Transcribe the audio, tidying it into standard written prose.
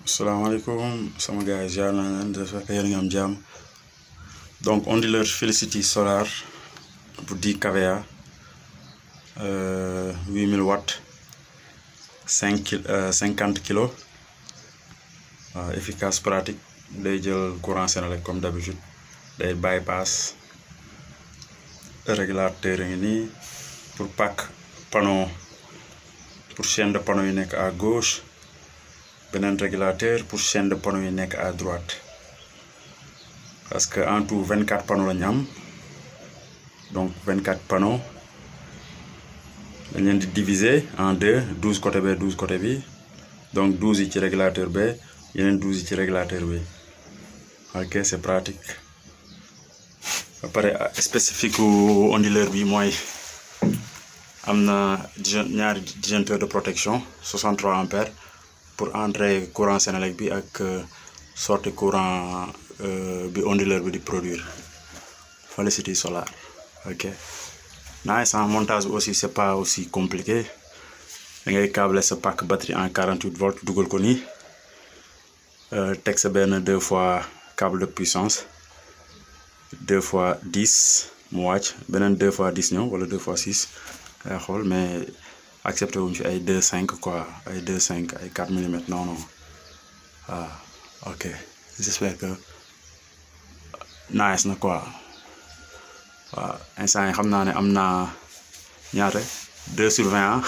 Salaamaaleykum sama gars yi jaar naa leen j'espère que yéen a ngi am jàmm. Donc onduleur Félicity solar bu 10 kVA 8000 watts 50 kilos waaw efficace pratique day jël courant Senelec comme d'habitude day bypass régulateur yi nii pour pack panneau pour chaîne de panneau yi nekk à gauche. Beneen régulateur pour chaîne de panneaux yi nekk à droite parce que en tout 24 panneaux la ñu am donc 24 panneaux dañ leen di diviser en deux 12 côté B 12 côté bi donc 12 yi ci régulateur B yeneen 12 yi ci régulateur bi ok c'est pratique. Ba pare spécifique onduleur bi mooy am na ñaari disjoncteur de protection 63 ampères. Pour entrer courant Senelec bi ak sortie courant bi onduleur bi di produire Félicity solar ok nice en montage aussi c'est pas aussi compliqué da ngay câbler sa pack batterie en 48 volts dugal ko nii teg sa benn 2 fois câble de puissance 2 fois 10 mu wàcc beneen 2 fois 10 ñëw wala 2 fois 6 ngay xool mais accepté wuñ fi ay 2,5 quoi ay 2,5 ay 4 mm non ok j'espère que nice na quoi waaw instant yi xam naa ne am naa ñaata 2/20